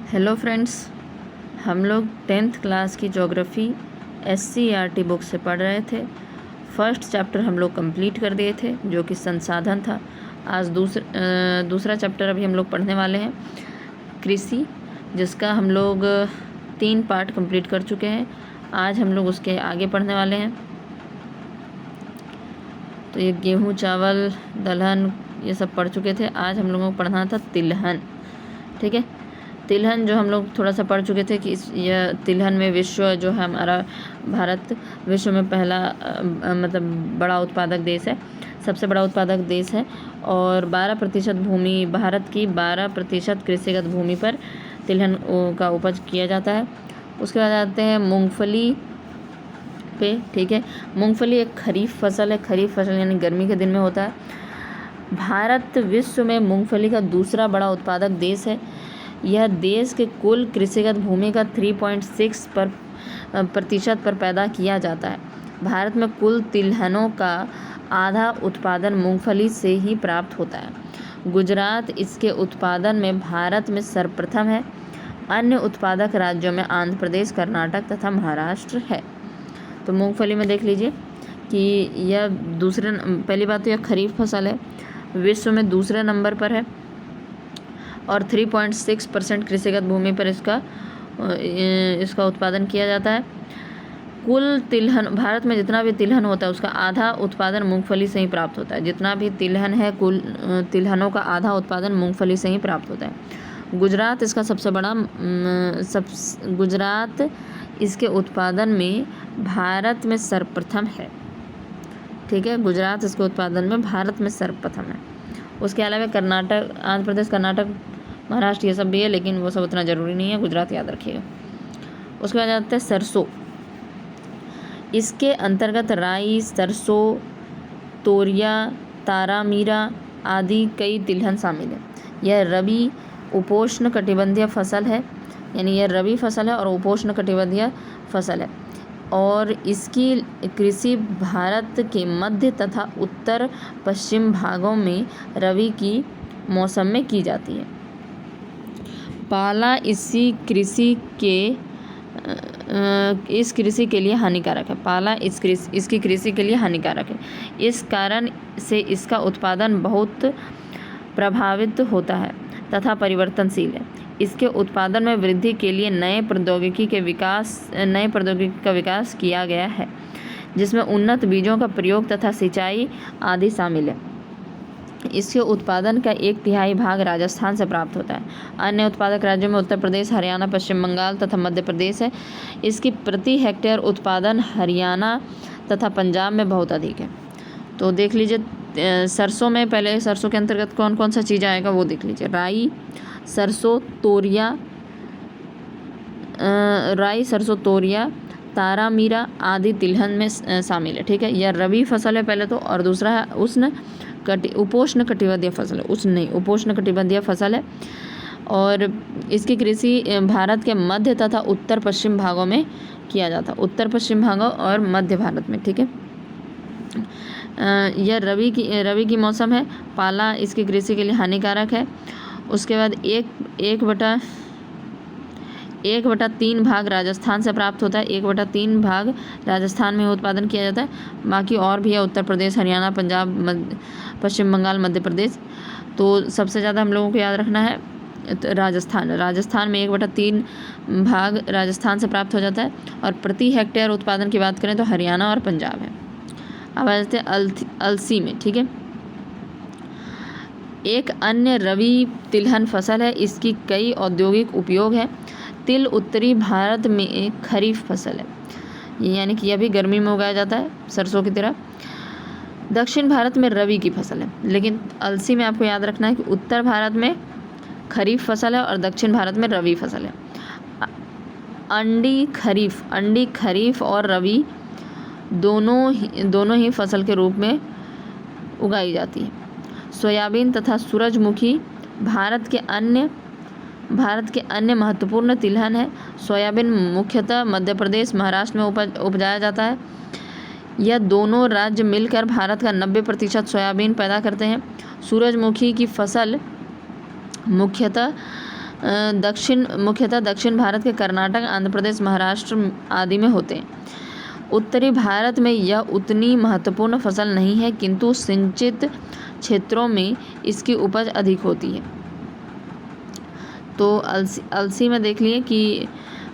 Hello friends, हम लोग 10th class की ज्योग्राफी SCERT बुक से पढ़ रहे थे। फर्स्ट चैप्टर हम लोग कंप्लीट कर दिए थे जो कि संसाधन था। आज दूसरा चैप्टर अभी हम लोग पढ़ने वाले हैं, कृषि, जिसका हम लोग 3 पार्ट कंप्लीट कर चुके हैं। आज हम लोग उसके आगे पढ़ने वाले हैं। तो ये गेहूँ, चावल, दलहन ये सब पढ़ चुके थे। आज हम लोगों को पढ़ना था तिलहन। ठीक है, तिलहन जो हम लोग थोड़ा सा पढ़ चुके थे कि यह तिलहन में विश्व जो है हमारा भारत विश्व में पहला मतलब बड़ा उत्पादक देश है, सबसे बड़ा उत्पादक देश है। और 12% भूमि, भारत की 12% कृषिगत भूमि पर तिलहन का उपज किया जाता है। उसके बाद आते हैं मूंगफली पे। ठीक है, मूंगफली एक खरीफ फसल है। खरीफ फसल यानी गर्मी के दिन में होता है। भारत विश्व में मूंगफली का दूसरा बड़ा उत्पादक देश है। यह देश के कुल कृषिगत भूमि का 3.6% पर पैदा किया जाता है। भारत में कुल तिलहनों का आधा उत्पादन मूंगफली से ही प्राप्त होता है। गुजरात इसके उत्पादन में भारत में सर्वप्रथम है। अन्य उत्पादक राज्यों में आंध्र प्रदेश, कर्नाटक तथा महाराष्ट्र है। तो मूंगफली में देख लीजिए कि यह पहली बात तो यह खरीफ फसल है, विश्व में दूसरे नंबर पर है और 3.6% कृषिगत भूमि पर इसका उत्पादन किया जाता है। कुल तिलहन, भारत में जितना भी तिलहन होता है उसका आधा उत्पादन मूंगफली से ही प्राप्त होता है। जितना भी तिलहन है, कुल तिलहनों का आधा उत्पादन मूंगफली से ही प्राप्त होता है। गुजरात इसका सबसे बड़ा गुजरात इसके उत्पादन में भारत में सर्वप्रथम है। ठीक है, गुजरात इसके उत्पादन में भारत में सर्वप्रथम है। उसके अलावा कर्नाटक, आंध्र प्रदेश, कर्नाटक, महाराष्ट्र ये सब भी है, लेकिन वो सब उतना ज़रूरी नहीं है, गुजरात याद रखिएगा। उसके बाद आते हैं सरसों। इसके अंतर्गत राई, सरसों, तोरिया, तारामीरा आदि कई तिलहन शामिल है। यह रबी उपोष्ण कटिबंधीय फसल है, यानी यह रबी फसल है और उपोष्ण कटिबंधीय फसल है। और इसकी कृषि भारत के मध्य तथा उत्तर पश्चिम भागों में रबी की मौसम में की जाती है। पाला इस कृषि के लिए हानिकारक है। पाला इसकी कृषि के लिए हानिकारक है। इस कारण से इसका उत्पादन बहुत प्रभावित होता है तथा परिवर्तनशील है। इसके उत्पादन में वृद्धि के लिए नए प्रौद्योगिकी का विकास किया गया है, जिसमें उन्नत बीजों का प्रयोग तथा सिंचाई आदि शामिल है। इसके उत्पादन का 1/3 भाग राजस्थान से प्राप्त होता है। अन्य उत्पादक राज्यों में उत्तर प्रदेश, हरियाणा, पश्चिम बंगाल तथा मध्य प्रदेश है। इसकी प्रति हेक्टेयर उत्पादन हरियाणा तथा पंजाब में बहुत अधिक है। तो देख लीजिए, सरसों में पहले सरसों के अंतर्गत कौन कौन सा चीज़ आएगा वो देख लीजिए। राई, सरसों, तोरिया, तारामीरा आदि तिलहन में शामिल है। ठीक है, यह रबी फसल है पहले तो, और दूसरा है उपोष्ण कटिबंधीय फसल है। उपोष्ण कटिबंधीय फसल है और इसकी कृषि भारत के मध्य तथा उत्तर पश्चिम भागों में किया जाता है। उत्तर पश्चिम भागों और मध्य भारत में। ठीक है, यह रबी की मौसम है। पाला इसकी कृषि के लिए हानिकारक है। उसके बाद 1/3 भाग राजस्थान से प्राप्त होता है। 1/3 भाग राजस्थान में उत्पादन किया जाता है। बाकी और भी है, उत्तर प्रदेश, हरियाणा, पंजाब, पश्चिम बंगाल, मध्य प्रदेश। तो सबसे ज़्यादा हम लोगों को याद रखना है राजस्थान में 1/3 भाग राजस्थान से प्राप्त हो जाता है। और प्रति हेक्टेयर उत्पादन की बात करें तो हरियाणा और पंजाब है। अब आ जाते हैं अलसी में। ठीक है, एक अन्य रबी तिलहन फसल है। इसकी कई औद्योगिक उपयोग है। तिल उत्तरी भारत में एक खरीफ फसल है, यानी कि यह भी गर्मी में उगाया जाता है सरसों की तरह। दक्षिण भारत में रबी की फसल है, लेकिन अलसी में आपको याद रखना है कि उत्तर भारत में खरीफ फसल है और दक्षिण भारत में रबी फसल है। अंडी खरीफ और रबी दोनों ही फसल के रूप में उगाई जाती है। सोयाबीन तथा सूरजमुखी भारत के अन्य महत्वपूर्ण तिलहन है। सोयाबीन मुख्यतः मध्य प्रदेश, महाराष्ट्र में उपजाया जाता है। यह दोनों राज्य मिलकर भारत का 90% सोयाबीन पैदा करते हैं। सूरजमुखी की फसल मुख्यतः मुख्यतः दक्षिण भारत के कर्नाटक, आंध्र प्रदेश, महाराष्ट्र आदि में होते हैं। उत्तरी भारत में यह उतनी महत्वपूर्ण फसल नहीं है, किंतु सिंचित क्षेत्रों में इसकी उपज अधिक होती है। तो अलसी में देख लिए कि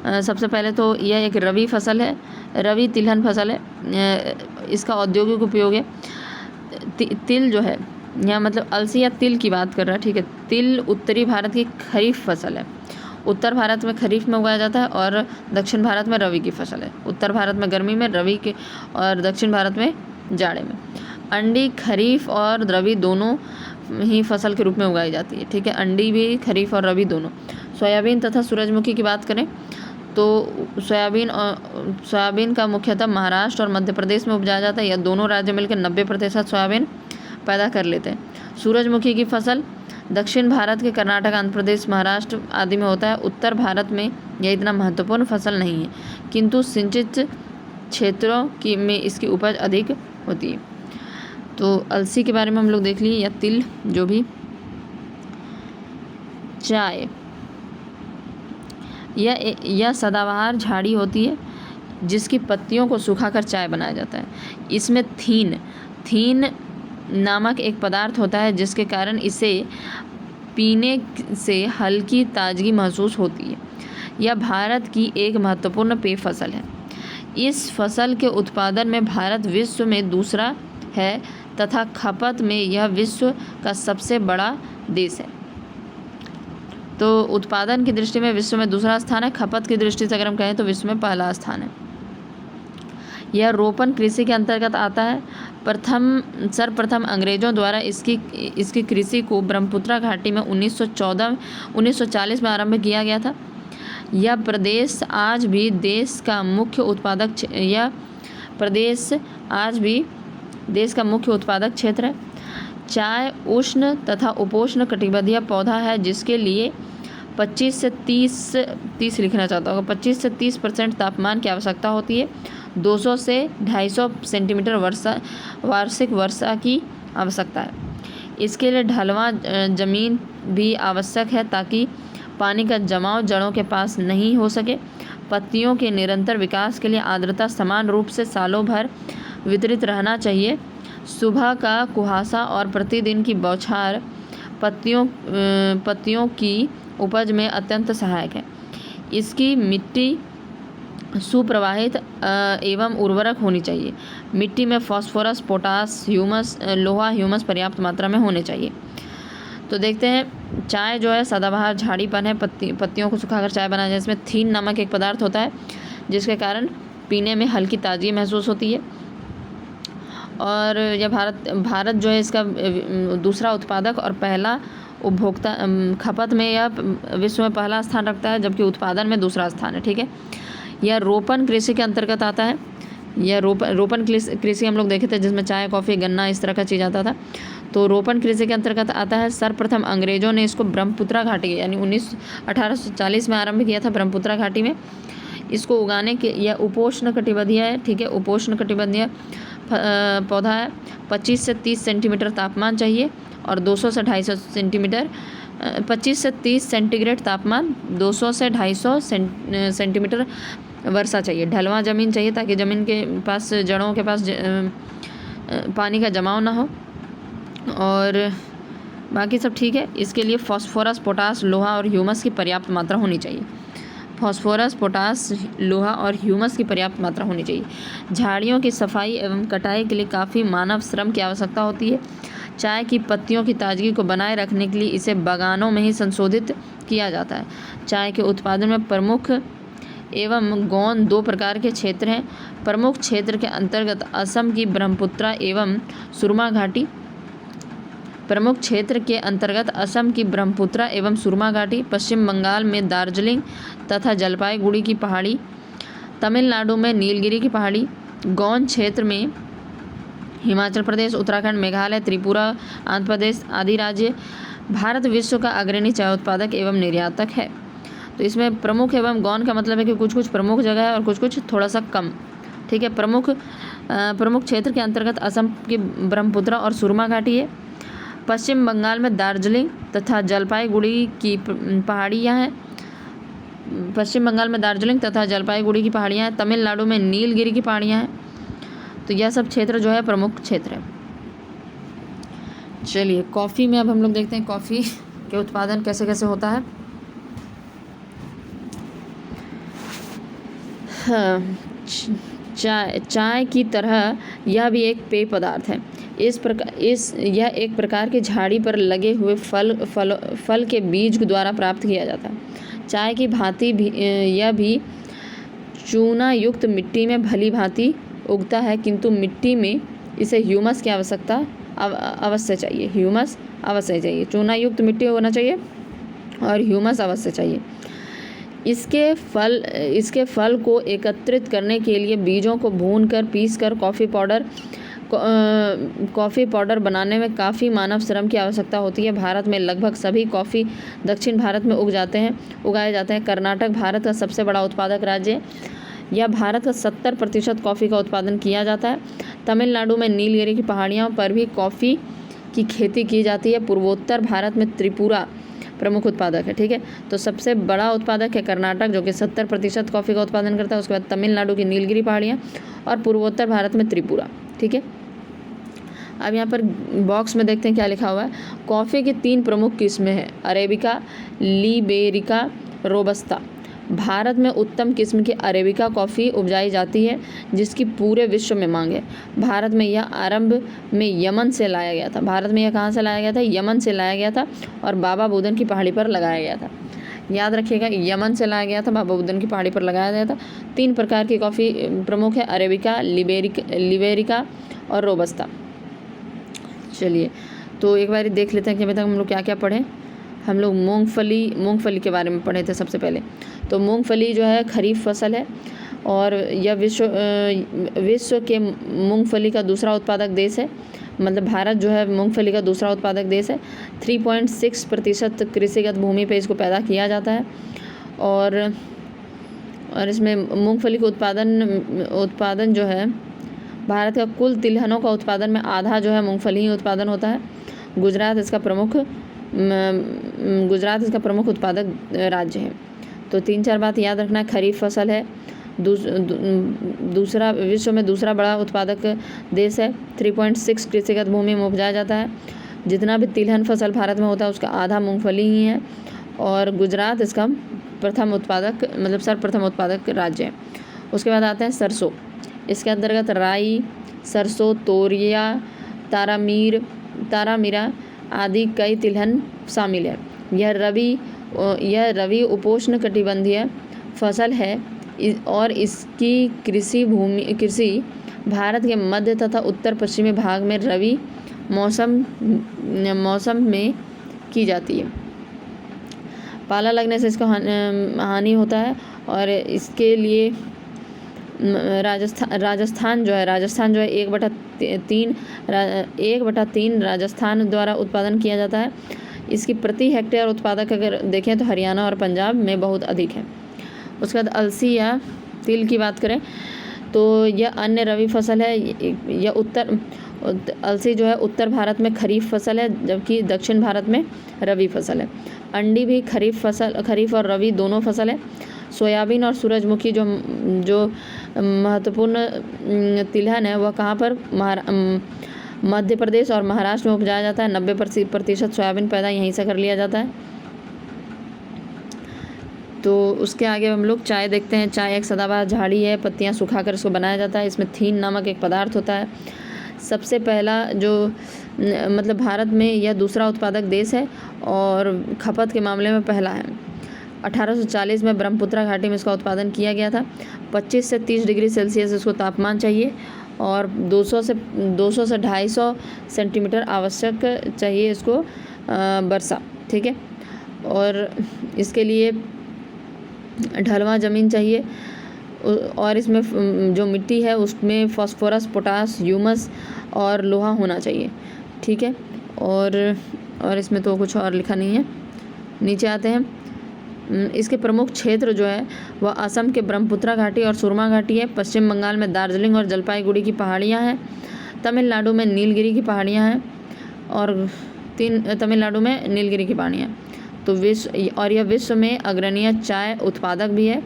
सबसे पहले तो यह एक रबी फसल है, रबी तिलहन फसल है। इसका औद्योगिक उपयोग है। तिल जो है, यहाँ मतलब अलसी या तिल की बात कर रहा है, ठीक है। तिल उत्तरी भारत की खरीफ फसल है। उत्तर भारत में खरीफ में उगाया जाता है और दक्षिण भारत में रबी की फसल है। उत्तर भारत में गर्मी में, रबी के, और दक्षिण भारत में जाड़े में। अंडी खरीफ और रबी दोनों ही फसल के रूप में उगाई जाती है, ठीक है। अंडी भी खरीफ और रबी दोनों। सोयाबीन तथा सूरजमुखी की बात करें तो सोयाबीन का मुख्यतः महाराष्ट्र और मध्य प्रदेश में उपजाया जाता है। यह दोनों राज्य मिलकर 90% सोयाबीन पैदा कर लेते हैं। सूरजमुखी की फसल दक्षिण भारत के कर्नाटक, आंध्र प्रदेश, महाराष्ट्र आदि में होता है। उत्तर भारत में यह इतना महत्वपूर्ण फसल नहीं है, किंतु सिंचित क्षेत्रों में इसकी उपज अधिक होती है। तो अलसी के बारे में हम लोग देख लिए, या तिल जो भी। चाय, यह सदाबहार झाड़ी होती है जिसकी पत्तियों को सुखाकर चाय बनाया जाता है। इसमें थीन नामक एक पदार्थ होता है जिसके कारण इसे पीने से हल्की ताजगी महसूस होती है। यह भारत की एक महत्वपूर्ण पेय फसल है। इस फसल के उत्पादन में भारत विश्व में दूसरा है तथा खपत में यह विश्व का सबसे बड़ा देश है। तो उत्पादन की दृष्टि में विश्व में दूसरा स्थान है, खपत की दृष्टि से अगर हम कहें तो विश्व में पहला स्थान है। यह रोपण कृषि के अंतर्गत आता है। सर्वप्रथम अंग्रेजों द्वारा इसकी कृषि को ब्रह्मपुत्र घाटी में 1940 में आरंभ किया गया था। यह प्रदेश आज भी देश का मुख्य उत्पादक क्षेत्र है। चाय उष्ण तथा उपोष्ण कटिबंधीय पौधा है जिसके लिए 25 से 30 लिखना चाहता होगा 25 से 30% तापमान की आवश्यकता होती है। 200 से 250 सेंटीमीटर वार्षिक वर्षा की आवश्यकता है। इसके लिए ढलवां जमीन भी आवश्यक है ताकि पानी का जमाव जड़ों के पास नहीं हो सके। पत्तियों के निरंतर विकास के लिए आर्द्रता समान रूप से सालों भर वितरित रहना चाहिए। सुबह का कुहासा और प्रतिदिन की बौछार पत्तियों की उपज में अत्यंत सहायक है। इसकी मिट्टी सुप्रवाहित एवं उर्वरक होनी चाहिए। मिट्टी में फास्फोरस, पोटास, लोहा, ह्यूमस पर्याप्त मात्रा में होने चाहिए। तो देखते हैं, चाय जो है सदाबहार झाड़ीपन है, पत्तियों को सुखाकर चाय बनाया जाए। इसमें थीन नामक एक पदार्थ होता है जिसके कारण पीने में हल्की ताजगी महसूस होती है। और यह भारत जो है इसका दूसरा उत्पादक और पहला उपभोक्ता, खपत में यह विश्व में पहला स्थान रखता है जबकि उत्पादन में दूसरा स्थान है, ठीक है। यह रोपण कृषि के अंतर्गत आता है। यह रोपण कृषि हम लोग देखे थे जिसमें चाय, कॉफ़ी, गन्ना इस तरह का चीज़ आता था। तो रोपण कृषि के अंतर्गत आता है। सर्वप्रथम अंग्रेजों ने इसको ब्रह्मपुत्र घाटी यानी 1840 में आरंभ किया था। ब्रह्मपुत्र घाटी में इसको उगाने के, यह उपोष्ण कटिबंधीय है, ठीक है। उपोष्ण कटिबंधीय पौधा है। 25 से 30 सेंटीमीटर तापमान चाहिए और 200 से 250 सेंटीमीटर 25 से 30 सेंटीग्रेड तापमान, 200 से 250 सेंटीमीटर वर्षा चाहिए। ढलवां ज़मीन चाहिए ताकि ज़मीन के पास, जड़ों के पास पानी का जमाव ना हो, और बाकी सब ठीक है। इसके लिए फास्फोरस, पोटास, लोहा और ह्यूमस की पर्याप्त मात्रा होनी चाहिए। फास्फोरस, पोटास, लोहा और ह्यूमस की पर्याप्त मात्रा होनी चाहिए। झाड़ियों की सफाई एवं कटाई के लिए काफ़ी मानव श्रम की आवश्यकता होती है। चाय की पत्तियों की ताजगी को बनाए रखने के लिए इसे बागानों में ही संशोधित किया जाता है। चाय के उत्पादन में प्रमुख एवं गौण 2 प्रकार के क्षेत्र हैं। प्रमुख क्षेत्र के अंतर्गत असम की ब्रह्मपुत्र एवं सुरमा घाटी, प्रमुख क्षेत्र के अंतर्गत असम की ब्रह्मपुत्र एवं सुरमा घाटी, पश्चिम बंगाल में दार्जिलिंग तथा जलपाईगुड़ी की पहाड़ी, तमिलनाडु में नीलगिरी की पहाड़ी, गौण क्षेत्र में हिमाचल प्रदेश, उत्तराखंड, मेघालय, त्रिपुरा, आंध्र प्रदेश आदि राज्य। भारत विश्व का अग्रणी चाय उत्पादक एवं निर्यातक है। तो इसमें प्रमुख एवं गौण का मतलब है कि कुछ प्रमुख जगह है और कुछ थोड़ा सा कम, ठीक है। प्रमुख क्षेत्र के अंतर्गत असम की ब्रह्मपुत्र और सुरमा घाटी है। पश्चिम बंगाल में दार्जिलिंग तथा जलपाईगुड़ी की पहाड़ियाँ हैं। पश्चिम बंगाल में दार्जिलिंग तथा जलपाईगुड़ी की पहाड़ियाँ हैं। तमिलनाडु में नीलगिरी की पहाड़ियाँ हैं। तो यह सब क्षेत्र जो है प्रमुख क्षेत्र है। चलिए कॉफ़ी में अब हम लोग देखते हैं कॉफ़ी के उत्पादन कैसे कैसे होता है। हाँ, चाय की तरह यह भी एक पेय पदार्थ है। यह एक प्रकार की झाड़ी पर लगे हुए फल के बीज द्वारा प्राप्त किया जाता है। चाय की भांति भी यह भी चूना युक्त मिट्टी में भली भांति उगता है, किंतु मिट्टी में इसे ह्यूमस की आवश्यकता अवश्य चाहिए। ह्यूमस अवश्य चाहिए। चूना युक्त मिट्टी होना चाहिए और ह्यूमस अवश्य चाहिए। इसके फल को एकत्रित करने के लिए बीजों को भूनकर पीसकर कॉफ़ी पाउडर बनाने में काफ़ी मानव श्रम की आवश्यकता होती है। भारत में लगभग सभी कॉफ़ी दक्षिण भारत में उगाए जाते हैं। कर्नाटक भारत का सबसे बड़ा उत्पादक राज्य है। यह भारत का 70% कॉफ़ी का उत्पादन किया जाता है। तमिलनाडु में नीलगिरी की पहाड़ियों पर भी कॉफ़ी की खेती की जाती है। पूर्वोत्तर भारत में त्रिपुरा प्रमुख उत्पादक है। ठीक है, तो सबसे बड़ा उत्पादक है कर्नाटक जो कि 70% कॉफ़ी का उत्पादन करता है। उसके बाद तमिलनाडु की नीलगिरी पहाड़ियाँ और पूर्वोत्तर भारत में त्रिपुरा। ठीक है, अब यहाँ पर बॉक्स में देखते हैं क्या लिखा हुआ है। कॉफ़ी की 3 प्रमुख किस्में हैं, अरेबिका, लिबेरिका, रोबस्ता। भारत में उत्तम किस्म की अरेबिका कॉफ़ी उपजाई जाती है जिसकी पूरे विश्व में मांग है। भारत में यह आरंभ में यमन से लाया गया था। भारत में यह कहाँ से लाया गया था? यमन से लाया गया था और बाबा बुदन की पहाड़ी पर लगाया गया था। याद रखिएगा, यमन से लाया गया था, बाबा बुदन की पहाड़ी पर लगाया गया था। 3 प्रकार की कॉफ़ी प्रमुख है, अरेबिका, लिबेरिका और रोबस्ता। चलिए तो एक बार देख लेते हैं कि अभी तक हम लोग क्या क्या पढ़े। हम लोग मूंगफली के बारे में पढ़े थे सबसे पहले। तो मूंगफली जो है खरीफ फसल है और यह विश्व के मूंगफली का दूसरा उत्पादक देश है। मतलब भारत जो है मूंगफली का दूसरा उत्पादक देश है। 3.6% कृषिगत भूमि पे इसको पैदा किया जाता है और इसमें मूंगफली का उत्पादन जो है भारत का कुल तिलहनों का उत्पादन में आधा जो है मूंगफली ही उत्पादन होता है। गुजरात इसका प्रमुख उत्पादक राज्य है। तो 3-4 बात याद रखना। खरीफ फसल है, दूसरा विश्व में दूसरा बड़ा उत्पादक देश है। 3.6 कृषिगत भूमि में उपजाया जाता है। जितना भी तिलहन फसल भारत में होता है उसका आधा मूंगफली ही है और गुजरात इसका सर्वप्रथम उत्पादक राज्य है। उसके बाद आते हैं सरसों। इसके अंतर्गत राई, सरसों, तोरिया, तारामीरा आदि कई तिलहन शामिल है। यह रवि उपोष्ण कटिबंधीय फसल है और इसकी कृषि भारत के मध्य तथा उत्तर पश्चिमी भाग में रवि मौसम में की जाती है। पाला लगने से इसको हानि होता है और इसके लिए राजस्थान जो है 1/3 राजस्थान द्वारा उत्पादन किया जाता है। इसकी प्रति हेक्टेयर उत्पादक अगर देखें तो हरियाणा और पंजाब में बहुत अधिक है। उसके बाद अलसी या तिल की बात करें तो यह अन्य रवि फसल है। अलसी जो है उत्तर भारत में खरीफ फसल है जबकि दक्षिण भारत में रवि फसल है। अंडी भी खरीफ और रवि दोनों फसल है। सोयाबीन और सूरजमुखी जो महत्वपूर्ण तिलहन है वह कहाँ पर मध्य प्रदेश और महाराष्ट्र में उपजाया जाता है। 90% सोयाबीन पैदा यहीं से कर लिया जाता है। तो उसके आगे हम लोग चाय देखते हैं। चाय एक सदाबहार झाड़ी है, पत्तियां सुखाकर इसको बनाया जाता है। इसमें थीन नामक एक पदार्थ होता है। सबसे पहला भारत में यह दूसरा उत्पादक देश है और खपत के मामले में पहला है। 1840 में ब्रह्मपुत्रा घाटी में इसका उत्पादन किया गया था। 25 से 30 डिग्री सेल्सियस इसको तापमान चाहिए और 200 से 250 सेंटीमीटर आवश्यक चाहिए इसको वर्षा। ठीक है, और इसके लिए ढलवां ज़मीन चाहिए और इसमें जो मिट्टी है उसमें फास्फोरस, पोटास, ह्यूमस और लोहा होना चाहिए। ठीक है, और इसमें तो कुछ और लिखा नहीं है। नीचे आते हैं। इसके प्रमुख क्षेत्र जो है वह असम के ब्रह्मपुत्रा घाटी और सुरमा घाटी है। पश्चिम बंगाल में दार्जिलिंग और जलपाईगुड़ी की पहाड़ियाँ हैं। तमिलनाडु में नीलगिरी की पहाड़ियाँ हैं और तमिलनाडु में नीलगिरी की पहाड़ियाँ। तो यह विश्व में अग्रणीय चाय उत्पादक भी है।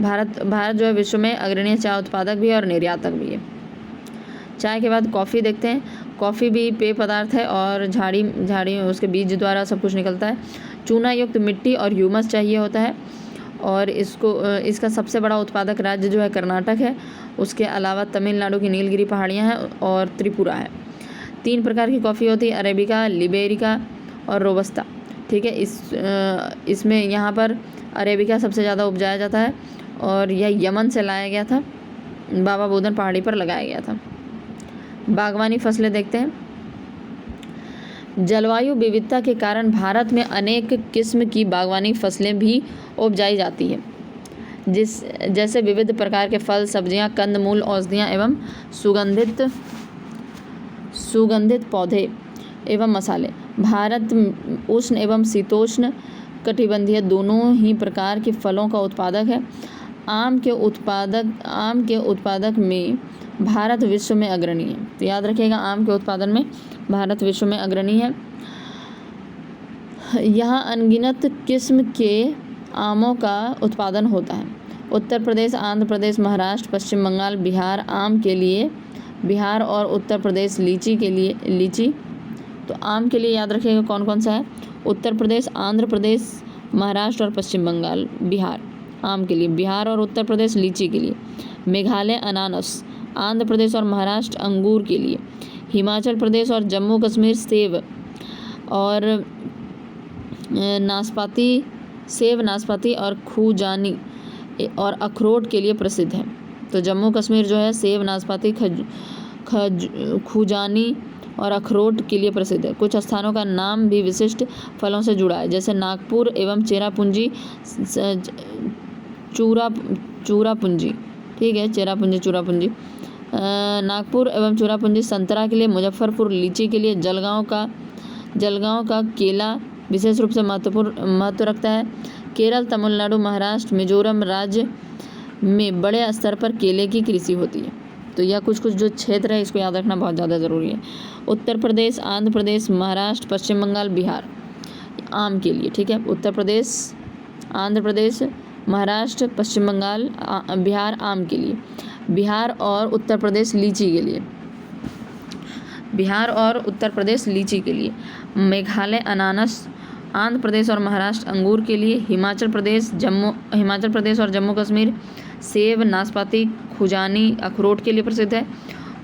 भारत जो है विश्व में अग्रणीय चाय उत्पादक भी है और निर्यातक भी है। चाय के बाद कॉफ़ी देखते हैं। कॉफ़ी भी पेय पदार्थ है और झाड़ी उसके बीज द्वारा सब कुछ निकलता है। चूना युक्त मिट्टी और ह्यूमस चाहिए होता है और इसका सबसे बड़ा उत्पादक राज्य जो है कर्नाटक है। उसके अलावा तमिलनाडु की नीलगिरी पहाड़ियाँ हैं और त्रिपुरा है। 3 प्रकार की कॉफ़ी होती है, अरेबिका, लिबेरिका और रोबस्ता। ठीक है, इसमें यहाँ पर अरेबिका सबसे ज़्यादा उपजाया जाता है और यह यमन से लाया गया था, बाबा बुदन पहाड़ी पर लगाया गया था। बागवानी फसलें देखते हैं। जलवायु विविधता के कारण भारत में अनेक किस्म की बागवानी फसलें भी उपजाई जाती है, जैसे विविध प्रकार के फल, सब्जियां, कंदमूल, औषधियां एवं सुगंधित पौधे एवं मसाले। भारत उष्ण एवं शीतोष्ण कटिबंधीय दोनों ही प्रकार के फलों का उत्पादक है। आम के उत्पादक में भारत विश्व में अग्रणी है। तो याद रखिएगा, आम के उत्पादन में भारत विश्व में अग्रणी है। यहाँ अनगिनत किस्म के आमों का उत्पादन होता है। उत्तर प्रदेश, आंध्र प्रदेश, महाराष्ट्र, पश्चिम बंगाल, बिहार आम के लिए, बिहार और उत्तर प्रदेश लीची के लिए, लीची। तो आम के लिए याद रखिएगा कौन कौन सा है, उत्तर प्रदेश, आंध्र प्रदेश, महाराष्ट्र और पश्चिम बंगाल। बिहार आम के लिए, बिहार और उत्तर प्रदेश लीची के लिए। मेघालय अनानास, आंध्र प्रदेश और महाराष्ट्र अंगूर के लिए। हिमाचल प्रदेश और जम्मू कश्मीर सेब और नाशपाती और खूजानी और अखरोट के लिए प्रसिद्ध है। तो जम्मू कश्मीर जो है सेब, नाशपाती, खूजानी और अखरोट के लिए प्रसिद्ध है। कुछ स्थानों का नाम भी विशिष्ट फलों से जुड़ा है, जैसे नागपुर एवं चेरापूंजी, चूरापूंजी। ठीक है, चूरापूंजी। नागपुर एवं चूरापूंजी संतरा के लिए, मुजफ्फरपुर लीची के लिए, जलगांव का केला विशेष रूप से महत्व रखता है। केरल, तमिलनाडु, महाराष्ट्र, मिजोरम राज्य में बड़े स्तर पर केले की कृषि होती है। तो यह कुछ जो क्षेत्र है इसको याद रखना बहुत ज़्यादा ज़रूरी है। उत्तर प्रदेश, आंध्र प्रदेश, महाराष्ट्र, पश्चिम बंगाल, बिहार आम के लिए। ठीक है, उत्तर प्रदेश, आंध्र प्रदेश, महाराष्ट्र, पश्चिम बंगाल, बिहार आम के लिए। बिहार और उत्तर प्रदेश लीची के लिए। बिहार और उत्तर प्रदेश लीची के लिए। मेघालय अनानास, आंध्र प्रदेश और महाराष्ट्र अंगूर के लिए। हिमाचल प्रदेश और जम्मू कश्मीर सेब, नाशपाती, खुजानी, अखरोट के लिए प्रसिद्ध है।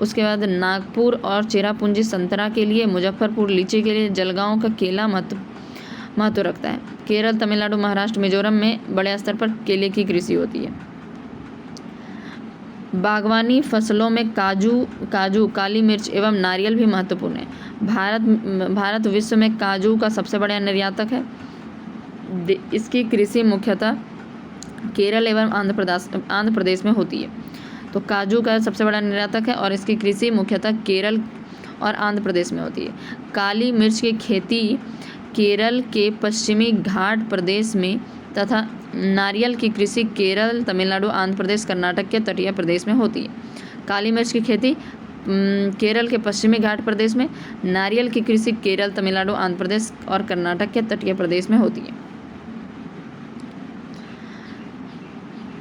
उसके बाद नागपुर और चेरापूंजी संतरा के लिए। मुजफ्फरपुर लीची के लिए। जलगांव का केला महत्व रखता है। केरल, तमिलनाडु, महाराष्ट्र, मिजोरम में बड़े स्तर पर केले की कृषि होती है। बागवानी फसलों में काजू, काली मिर्च एवं नारियल भी महत्वपूर्ण है। भारत विश्व में काजू का सबसे बड़ा निर्यातक है। इसकी कृषि मुख्यतः केरल एवं आंध्र प्रदेश में होती है। तो काजू का सबसे बड़ा निर्यातक है और इसकी कृषि मुख्यतः केरल और आंध्र प्रदेश में होती है। काली मिर्च की खेती केरल के पश्चिमी घाट प्रदेश में तथा नारियल की कृषि केरल, तमिलनाडु, आंध्र प्रदेश, कर्नाटक के तटीय प्रदेश में होती है। काली मिर्च की खेती केरल के पश्चिमी घाट प्रदेश में, नारियल की कृषि केरल, तमिलनाडु, आंध्र प्रदेश और कर्नाटक के तटीय प्रदेश में होती है।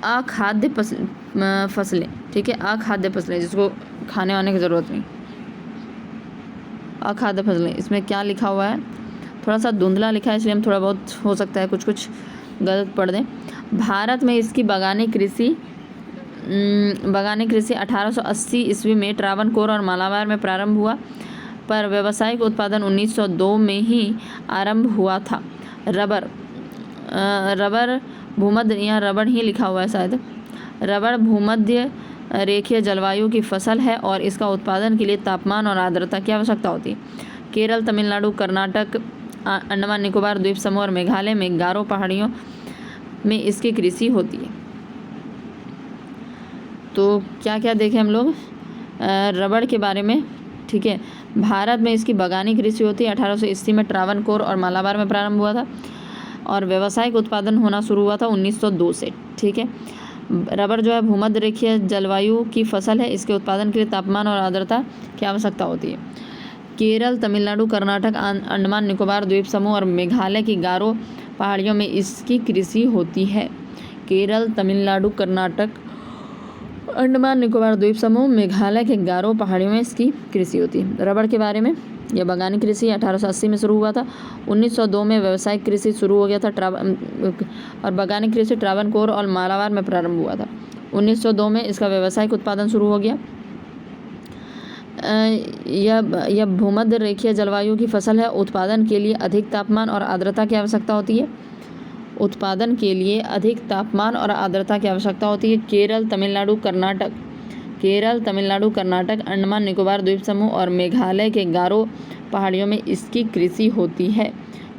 अखाद्य फसलें। ठीक है, अखाद्य फसलें जिसको खाने वाने की ज़रूरत नहीं। अखाद्य फसलें, इसमें क्या लिखा हुआ है, थोड़ा सा धुंधला लिखा है इसलिए हम थोड़ा बहुत हो सकता है कुछ गलत पढ़ दें। भारत में इसकी बागानी कृषि 1880 ईस्वी में ट्रावनकोर और मालाबार में प्रारंभ हुआ, पर व्यावसायिक उत्पादन 1902 में ही आरंभ हुआ था। रबर भूमध्य, यहाँ रबड़ ही लिखा हुआ है शायद। रबड़ भूमध्य रेखीय जलवायु की फसल है और इसका उत्पादन के लिए तापमान और आर्द्रता की आवश्यकता होती है। केरल, तमिलनाडु, कर्नाटक, अंडमान निकोबार द्वीप समूह और मेघालय में गारो पहाड़ियों में इसकी कृषि होती है। तो क्या क्या देखें हम लोग रबड़ के बारे में। ठीक है, भारत में इसकी बागानी कृषि होती है। 1880 में ट्रावनकोर और मालाबार में प्रारंभ हुआ था और व्यावसायिक उत्पादन होना शुरू हुआ था 1902 से। ठीक है, रबड़ जो है भूमध्य रेखीय जलवायु की फसल है। इसके उत्पादन के लिए तापमान और आर्द्रता की आवश्यकता होती है। केरल, तमिलनाडु, कर्नाटक, अंडमान निकोबार द्वीप समूह और मेघालय की गारो पहाड़ियों में इसकी कृषि होती है। केरल, तमिलनाडु, कर्नाटक, अंडमान निकोबार द्वीप समूह, मेघालय के गारो पहाड़ियों में इसकी कृषि होती है। रबड़ के बारे में, यह बागानी कृषि 1880 में शुरू हुआ था। 1902 में व्यावसायिक कृषि शुरू हो गया था और बागानी कृषि ट्रावनकोर और मालाबार में प्रारंभ हुआ था। 1902 में इसका व्यावसायिक उत्पादन शुरू हो गया। यह भूमध्य रेखीय जलवायु की फसल है। उत्पादन के लिए अधिक तापमान और आर्द्रता की आवश्यकता होती है। उत्पादन के लिए अधिक तापमान और आर्द्रता की आवश्यकता होती है। केरल, तमिलनाडु, कर्नाटक, अंडमान निकोबार द्वीप समूह और मेघालय के गारो पहाड़ियों में इसकी कृषि होती है।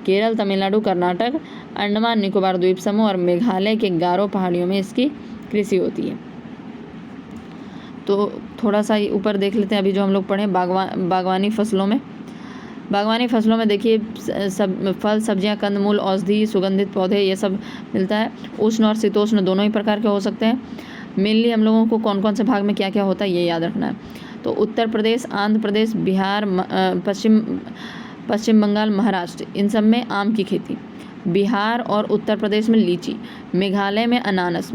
केरल, तमिलनाडु, कर्नाटक, अंडमान निकोबार द्वीप समूह और मेघालय के गारो पहाड़ियों में इसकी कृषि होती है। तो थोड़ा सा ऊपर देख लेते हैं अभी जो हम लोग पढ़े बागवानी फसलों में। बागवानी फसलों में देखिए सब फल, सब्जियां, कंदमूल, औषधि, सुगंधित पौधे ये सब मिलता है। उष्ण और शीतोष्ण दोनों ही प्रकार के हो सकते हैं। मेनली हम लोगों को कौन कौन से भाग में क्या क्या होता है ये याद रखना है। तो उत्तर प्रदेश, आंध्र प्रदेश, बिहार, पश्चिम बंगाल, महाराष्ट्र, इन सब में आम की खेती। बिहार और उत्तर प्रदेश में लीची, मेघालय में अनानस,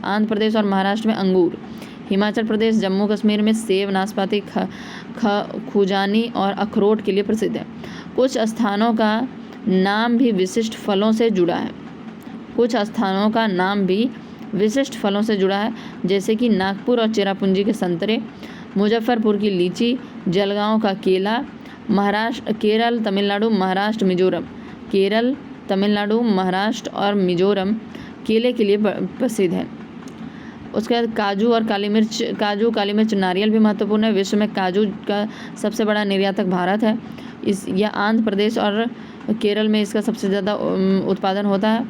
आंध्र प्रदेश और महाराष्ट्र में अंगूर, हिमाचल प्रदेश, जम्मू कश्मीर में सेब, नाशपाती, खुजानी और अखरोट के लिए प्रसिद्ध है। कुछ स्थानों का नाम भी विशिष्ट फलों से जुड़ा है। जैसे कि नागपुर और चेरापूंजी के संतरे, मुजफ्फरपुर की लीची, जलगांव का केला, केरल, तमिलनाडु, महाराष्ट्र और मिजोरम केले के लिए प्रसिद्ध है। उसके बाद काजू, काली मिर्च, नारियल भी महत्वपूर्ण है। विश्व में काजू का सबसे बड़ा निर्यातक भारत है। यह आंध्र प्रदेश और केरल में इसका सबसे ज़्यादा उत्पादन होता है।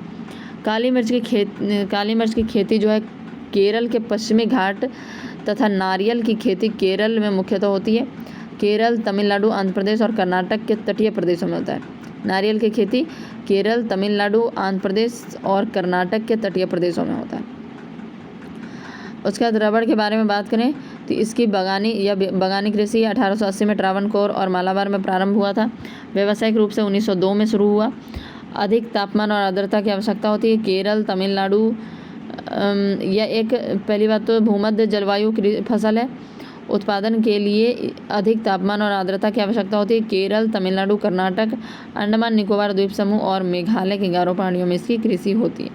काली मिर्च की खेती जो है केरल के पश्चिमी घाट तथा नारियल की खेती केरल में मुख्यतः होती है। केरल, तमिलनाडु, आंध्र प्रदेश और कर्नाटक के तटीय प्रदेशों में होता है। नारियल की खेती केरल, तमिलनाडु, आंध्र प्रदेश और कर्नाटक के तटीय प्रदेशों में होता है। उसके बाद रबड़ के बारे में बात करें तो इसकी बागानी कृषि 1880 में ट्रावनकोर और मालाबार में प्रारंभ हुआ था। व्यावसायिक रूप से 1902 में शुरू हुआ। अधिक तापमान और आर्द्रता की आवश्यकता होती है। केरल, तमिलनाडु, यह एक पहली बात तो भूमध्य जलवायु फसल है। उत्पादन के लिए अधिक तापमान और आर्द्रता की आवश्यकता होती है। केरल, तमिलनाडु, कर्नाटक, अंडमान निकोबार द्वीप समूह और मेघालय के गारो पहाड़ियों में इसकी कृषि होती है।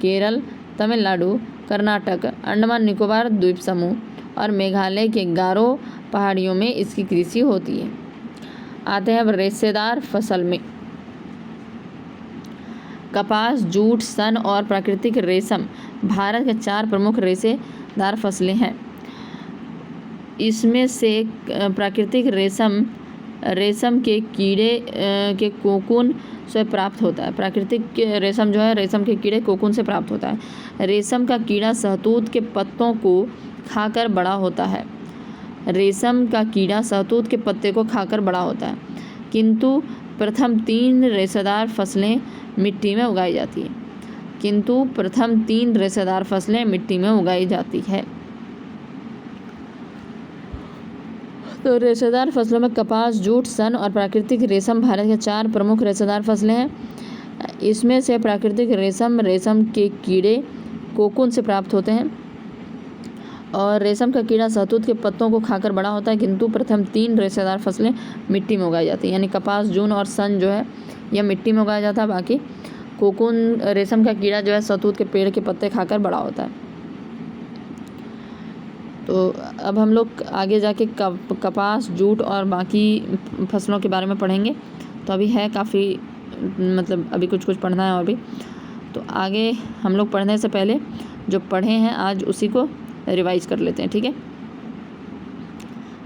केरल, तमिलनाडु, कर्नाटक, अंडमान निकोबार द्वीप समूह और मेघालय के गारो पहाड़ियों में इसकी कृषि होती है। आते हैं अब रेशेदार फसल में। कपास, जूट, सन और प्राकृतिक रेशम भारत के 4 प्रमुख रेशेदार फसलें हैं। इसमें से प्राकृतिक रेशम के कीड़े के कोकून से प्राप्त होता है। प्राकृतिक रेशम जो है रेशम के कीड़े कोकून से प्राप्त होता है। रेशम का कीड़ा शहतूत के पत्तों को खाकर बड़ा होता है। रेशम का कीड़ा शहतूत के पत्ते को खाकर बड़ा होता है, किंतु प्रथम 3 रेशेदार फसलें मिट्टी में उगाई जाती है। तो रेशेदार फसलों में कपास, जूट, सन और प्राकृतिक रेशम भारत के 4 प्रमुख रेशेदार फसलें हैं। इसमें से प्राकृतिक रेशम के कीड़े कोकून से प्राप्त होते हैं और रेशम का कीड़ा शहतूत के पत्तों को खाकर बड़ा होता है, किंतु प्रथम 3 रेशेदार फसलें मिट्टी में उगाई जाती हैं। यानी कपास, जूट और सन जो है यह मिट्टी में उगाया जाता है। बाकी कोकून रेशम का कीड़ा जो है शहतूत के पेड़ के पत्ते खाकर बड़ा होता है। तो अब हम लोग आगे जाके कपास, जूट और बाकी फसलों के बारे में पढ़ेंगे। तो अभी है काफ़ी मतलब अभी कुछ पढ़ना है और भी। तो आगे हम लोग पढ़ने से पहले जो पढ़े हैं आज उसी को रिवाइज कर लेते हैं, ठीक है।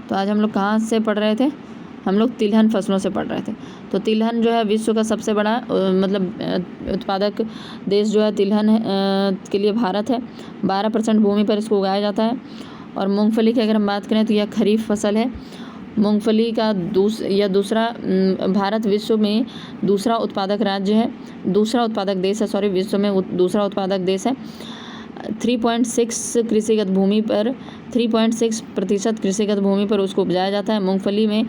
तो आज हम लोग कहाँ से पढ़ रहे थे? हम लोग तिलहन फसलों से पढ़ रहे थे। तो तिलहन जो है विश्व का सबसे बड़ा उत्पादक देश जो है तिलहन के लिए भारत है। 12% भूमि पर इसको उगाया जाता है। और मूंगफली की अगर हम बात करें तो यह खरीफ फसल है। मूंगफली का भारत विश्व में दूसरा उत्पादक देश है। 3.6 कृषिगत भूमि पर 3.6% कृषिगत भूमि पर उसको उपजाया जाता है। मूंगफली में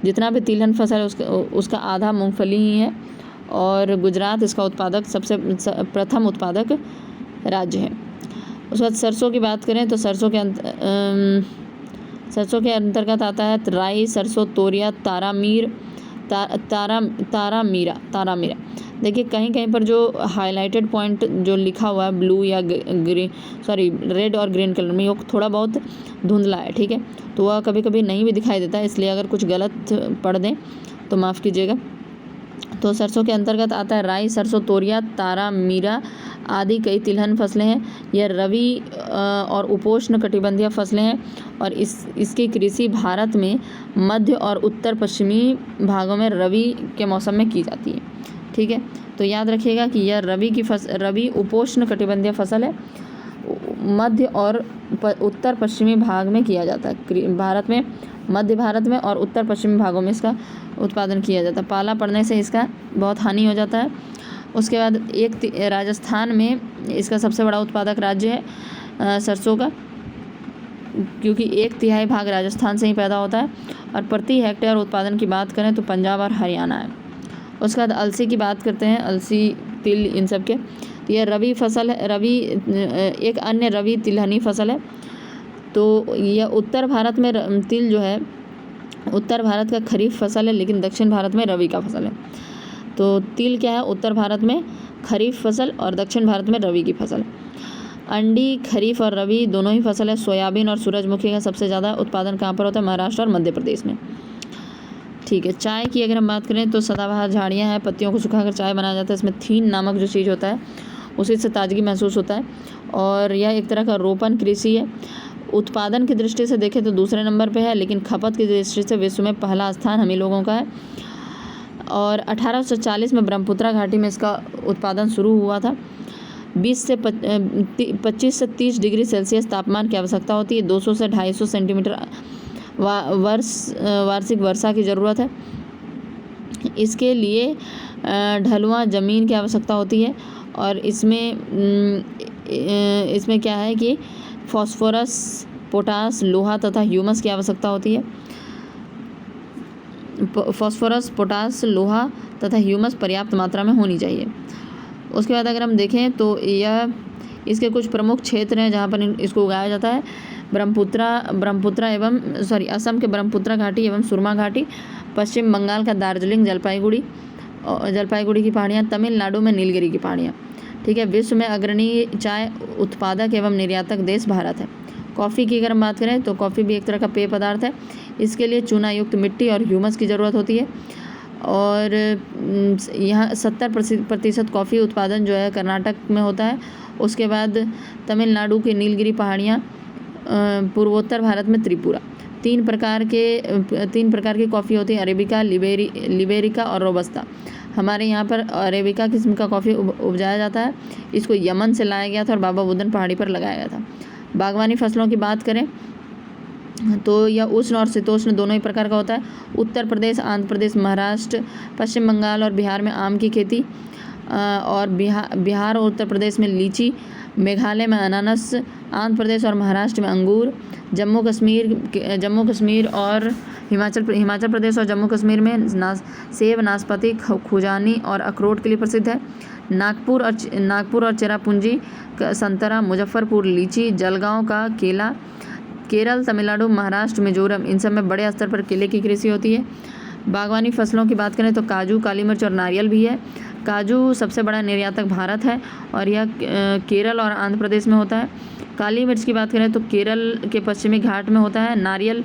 जितना भी तिलहन फसल है उसका आधा मूंगफली ही है। और गुजरात इसका उत्पादक सबसे प्रथम उत्पादक राज्य है। उसके बाद सरसों की बात करें तो सरसों के अंतर्गत आता है राई, सरसों, तोरिया, तारामीरा। देखिए कहीं कहीं पर जो हाईलाइटेड पॉइंट जो लिखा हुआ है ब्लू या रेड और ग्रीन कलर में, वो थोड़ा बहुत धुंधला है, ठीक है, तो वह कभी कभी नहीं भी दिखाई देता है, इसलिए अगर कुछ गलत पढ़ दें तो माफ़ कीजिएगा। तो सरसों के अंतर्गत आता है राई, सरसों, तोरिया, तारामीरा आदि कई तिलहन फसलें हैं। यह रबी और उपोष्ण कटिबंधीय फसलें हैं और इसकी कृषि भारत में मध्य और उत्तर पश्चिमी भागों में रबी के मौसम में की जाती है, ठीक है। तो याद रखिएगा कि यह रबी उपोष्ण कटिबंधीय फसल है, मध्य और उत्तर पश्चिमी भाग में किया जाता है। भारत में, मध्य भारत में और उत्तर पश्चिमी भागों में इसका उत्पादन किया जाता है। पाला पड़ने से इसका बहुत हानि हो जाता है। उसके बाद राजस्थान में इसका सबसे बड़ा उत्पादक राज्य है सरसों का, क्योंकि 1/3 भाग राजस्थान से ही पैदा होता है। और प्रति हेक्टेयर उत्पादन की बात करें तो पंजाब और हरियाणा है। उसके बाद अलसी की बात करते हैं, अलसी, तिल, इन सब के। तो यह रबी फसल है, एक अन्य रबी तिलहनी फसल है। तो यह उत्तर भारत में तिल जो है उत्तर भारत का खरीफ फसल है, लेकिन दक्षिण भारत में रबी का फसल है। तो तिल क्या है, उत्तर भारत में खरीफ फसल और दक्षिण भारत में रबी की फसल। अंडी खरीफ और रबी दोनों ही फसल है। सोयाबीन और सूरजमुखी का सबसे ज़्यादा उत्पादन कहाँ पर होता है, महाराष्ट्र और मध्य प्रदेश में, ठीक है। चाय की अगर हम बात करें तो सदाबहार झाड़ियाँ हैं, पत्तियों को सुखाकर चाय बनाया जाता है। इसमें थीन नामक जो चीज़ होता है उसी से ताजगी महसूस होता है और यह एक तरह का रोपण कृषि है। उत्पादन की दृष्टि से देखें तो दूसरे नंबर पे है, लेकिन खपत की दृष्टि से विश्व में पहला स्थान हम ही लोगों का है। और 1840 में ब्रह्मपुत्रा घाटी में इसका उत्पादन शुरू हुआ था। 25 से 30 डिग्री सेल्सियस तापमान की आवश्यकता होती है। 200 से 250 सेंटीमीटर वार्षिक वर्षा की ज़रूरत है। इसके लिए ढलुआ ज़मीन की आवश्यकता होती है और इसमें क्या है कि फास्फोरस, पोटास, लोहा तथा ह्यूमस की आवश्यकता होती है। फास्फोरस, पोटास, लोहा तथा ह्यूमस पर्याप्त मात्रा में होनी चाहिए। उसके बाद अगर हम देखें तो यह इसके कुछ प्रमुख क्षेत्र हैं जहाँ पर इसको उगाया जाता है। ब्रह्मपुत्रा एवं असम के ब्रह्मपुत्रा घाटी एवं सुरमा घाटी, पश्चिम बंगाल का दार्जिलिंग, जलपाईगुड़ी की पहाड़ियाँ, तमिलनाडु में नीलगिरी की पहाड़ियाँ, ठीक है। विश्व में अग्रणी चाय उत्पादक एवं निर्यातक देश भारत है। कॉफ़ी की अगर हम बात करें तो कॉफ़ी भी एक तरह का पेय पदार्थ है। इसके लिए चूना युक्त मिट्टी और ह्यूमस की ज़रूरत होती है और यहाँ 70% कॉफ़ी उत्पादन जो है कर्नाटक में होता है। उसके बाद तमिलनाडु की नीलगिरी पहाड़ियाँ, पूर्वोत्तर भारत में त्रिपुरा। तीन प्रकार की कॉफ़ी होती है, अरेबिका, लिबेरिका और रोबस्ता। हमारे यहाँ पर अरेबिका किस्म का कॉफ़ी उपजाया जाता है। इसको यमन से लाया गया था और बाबा बुदन पहाड़ी पर लगाया गया था। बागवानी फसलों की बात करें तो यह उष्ण और शीतोष्ण दोनों ही प्रकार का होता है। उत्तर प्रदेश, आंध्र प्रदेश, महाराष्ट्र, पश्चिम बंगाल और बिहार में आम की खेती और बिहार और उत्तर प्रदेश में लीची, मेघालय में अनानास, आंध्र प्रदेश और महाराष्ट्र में अंगूर, जम्मू कश्मीर और हिमाचल प्रदेश और जम्मू कश्मीर में सेब, नाशपाती, खुजानी और अखरोट के लिए प्रसिद्ध है। नागपुर और चेरापूंजी का संतरा, मुजफ्फरपुर लीची, जलगांव का केला, केरल, तमिलनाडु, महाराष्ट्र, मिजोरम, इन सब में बड़े स्तर पर केले की कृषि होती है। बागवानी फसलों की बात करें तो काजू, काली मिर्च और नारियल भी है। काजू सबसे बड़ा निर्यातक भारत है और यह केरल और आंध्र प्रदेश में होता है। काली मिर्च की बात करें तो केरल के पश्चिमी घाट में होता है। नारियल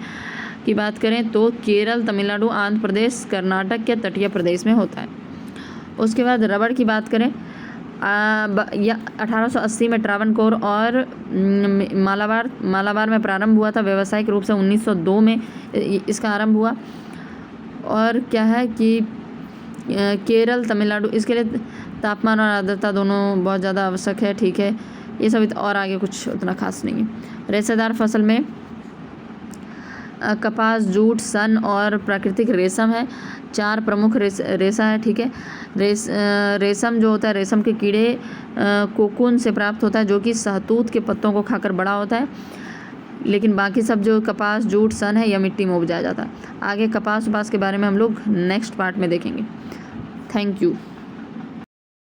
की बात करें तो केरल, तमिलनाडु, आंध्र प्रदेश, कर्नाटक के तटीय प्रदेश में होता है। उसके बाद रबड़ की बात करें, यह 1880 में ट्रावनकोर और मालाबार में प्रारंभ हुआ था। व्यावसायिक रूप से 1902 में इसका आरंभ हुआ। और क्या है कि केरल, तमिलनाडु, इसके लिए तापमान और आर्द्रता दोनों बहुत ज़्यादा आवश्यक है, ठीक है। ये सब और आगे कुछ उतना खास नहीं है। रेशेदार फसल में कपास, जूट, सन और प्राकृतिक रेशम है। 4 प्रमुख रेशा है, ठीक है। रेशम जो होता है, रेशम के कीड़े कोकून से प्राप्त होता है, जो कि शहतूत के पत्तों को खाकर बड़ा होता है। लेकिन बाकी सब जो कपास, जूट, सन है, यह मिट्टी में उपजाया जाता है। आगे कपास वपास के बारे में हम लोग नेक्स्ट पार्ट में देखेंगे। Thank you.